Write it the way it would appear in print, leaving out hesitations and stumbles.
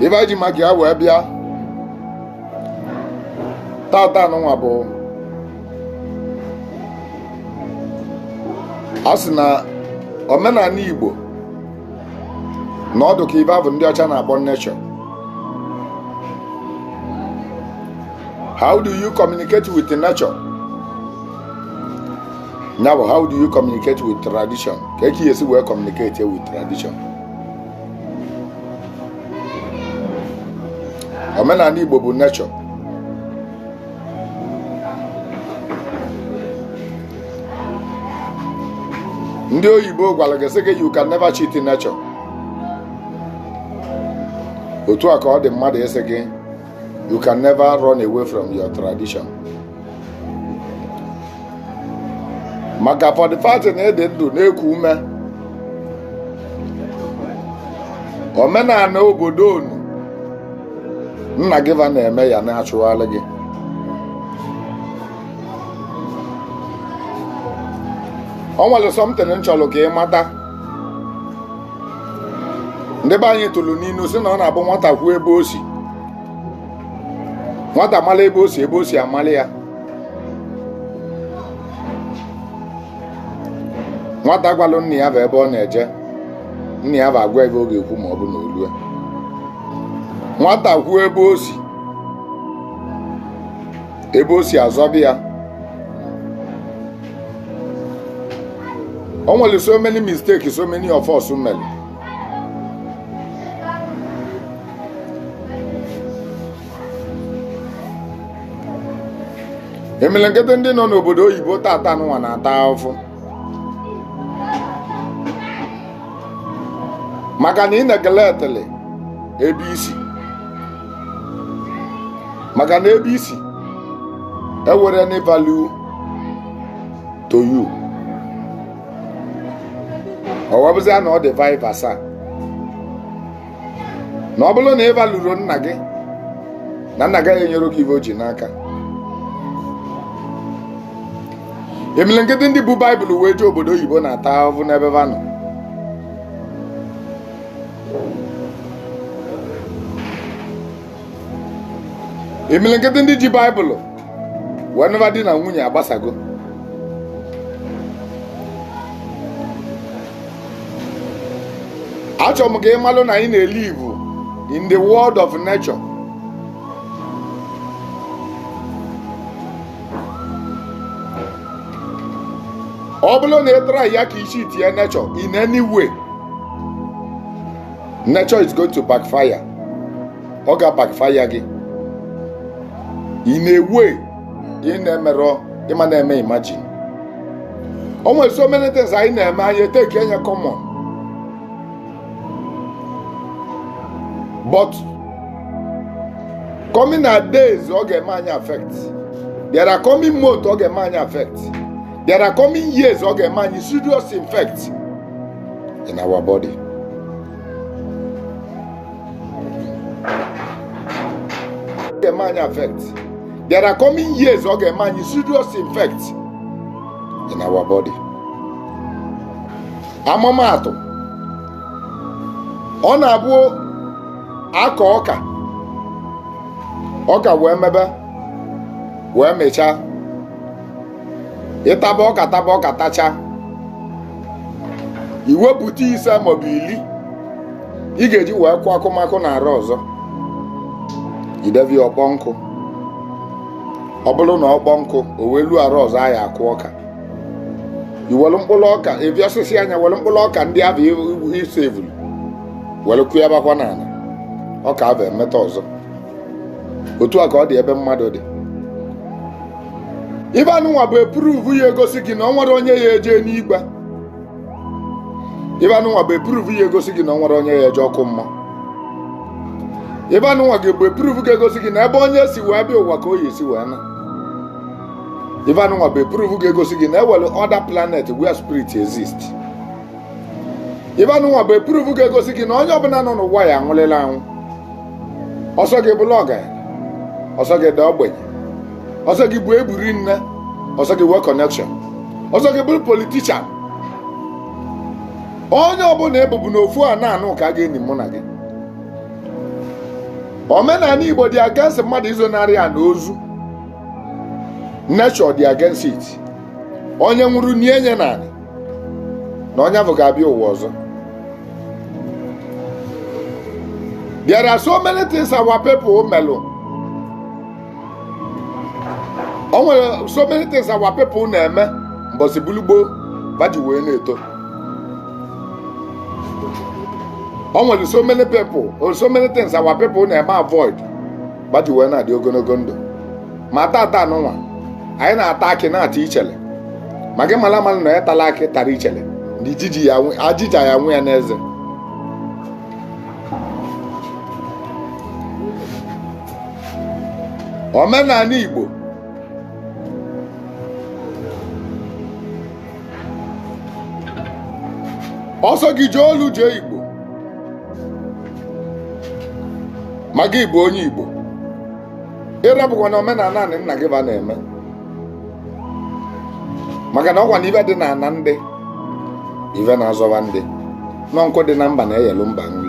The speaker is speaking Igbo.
ife ji maka ya wee bịa tata n'ụwa bụ a sị na omenala Igbo na ọdụ ka ife bụ ndị ọcha na-akpọ nature. How do you communicate with the nature? Now, how do you communicate with tradition? Ka eke esi wee communicate with tradition. Omenala Igbo bụ nature. Ndị oyibo gwara gị sị gị you can never cheat in nature. Otu a ka ọ dị mmadụ esi gị you can never run away from your tradition. Maka for the fact na ede ndụ na-eku ume omenala obodo unu nna gị na-eme ya na-achụgharị gị. O nwere something m chọrọ ka ị mata. Ndị be anyị tụrụ n'inu si na ọ na-abụ nwata kwuo ebe o si, nwata mara ebe o si amali ya. Nwata gwalụ nna ya bụ ebe ọ na-eje, nna ya bụ agwa ebe ọ ga-ekwu ma ọ bụ na olue. Nwata kwuo ebe o si azọbi ya. O nwere so many mistakes, so many of us mere. Emele nkịtị ndị nọ n'obodo oyibo tata n'ụwa na-ata ahụhụ maka na ị negeletịrị ebe isi, maka na ebe isi ewere any value to you. Ọ webụzi na ọ dị vice versa, na ọ bụrụ na ị valuro nna gị na nna gị enyere gị ive o ji n'aka. Emele nkịtị ndị bụ Baịbụl wee jee obodo oyibo na-ata ahụhụ n'ebe ha nọ. Emele nkịtị ndị ji Baịbụl wee nụba di na nwunye agbasago. Achọrọ m ka ị malụ na anyị na-elive in the world of nature. Ọ bụrụ na ị try ya ka isi tie nature in any way, nature is going to backfire. Ọ ga-backfire gị in a way ị na-emerọ ịma na-eme imagine. O nwere so many things anyị na-eme anyị take enye common, but coming our days ọ ga-eme anyị affect. There are coming months ọ ga-eme anyị affect. There are coming years ọ ga-eme anyị serious effect in our body. Ọ ga-eme anyị affect. There are coming years ọ ga-eme anyị serious effect in our body. Amamatụ, ọ na-abụ aka ọka wee mebe wee mechaa, ịtaba ọka tacha, iwepụta ise maọbụ iri ị ga-eji wee kụọ akụmakụ na-arụ ọzọ. Idevi ọkpọ nkụ, ọ bụrụ na ọkpọ nkụ o wee luo arụ ọzọ anyị akụ ọka. Iwelu mkpụrụ ọka evi osisi anya, welu mkpụrụ ọka ndị ahụ isevulu welu kụọ abakwa n'ala, ọka ahụ emeta ọzọ. Otu a ka ọ dị ebe mmadụ dị. Ibe anụnwa bụ epuruvu ya egosi gị na ọ nwere onye ya eje n'igwe. Ibe anụnwa bụ epuruvu ya egosi gị na ọ nwere onye ya eje ọkụ mmụọ. Ibe anụnwa bụ epuruvu ga-egosi gị na ebe onye si wee bịa ụwa ka o yi esi wee na. Ibe anụnwa bụ epuruvu ga-egosi gị na ewere other planet where spirit exist. Ibe anụnwa bụ epuruvu ga-egosi gị na onye ọbụla nọ n'ụwa ya anwụlịla anwụ. Ọsọ gị bụla ọgaranya, ọsọ gị dị ogbenye, ọsọ gị bụ egburi nne, ọsọ gị wee connection, ọsọ gị bụrụ politician. Onye ọbụla ebubu n'ofu a na-anụ ka a ga-enyi mụ na gị. omenala Igbo dị against mmadụ izonarị ya na ozu. Nature dị against it. Onye nwụrụ n'ienye naanị na onye ahụ ga-abịa ụwa ọzọ. There are so many things our people melu. O nwere so many things our people na-eme mbọsị bulugbo baji wee na-eto. O nwere so many people or so many things our people na-eme avoid baji wee na-adị ogologo ndụ. Ma tata n'ụwa anyị na-ata akị na-ata ichele. Ma gị mara mara na ya tala akị tara ichele. Ndị ajịja ya nwe ya n'eze. Omenala Igbo ọsọ gị jee olu jee Igbo ma gị bụ onye Igbo ịrapụkwa na omenala naanị nna gị ba na-eme maka na ọkwa na ibe dị na ana ndị ibe na-azọba ndị nọ nkụ dị na mba na-eyelu mba nri.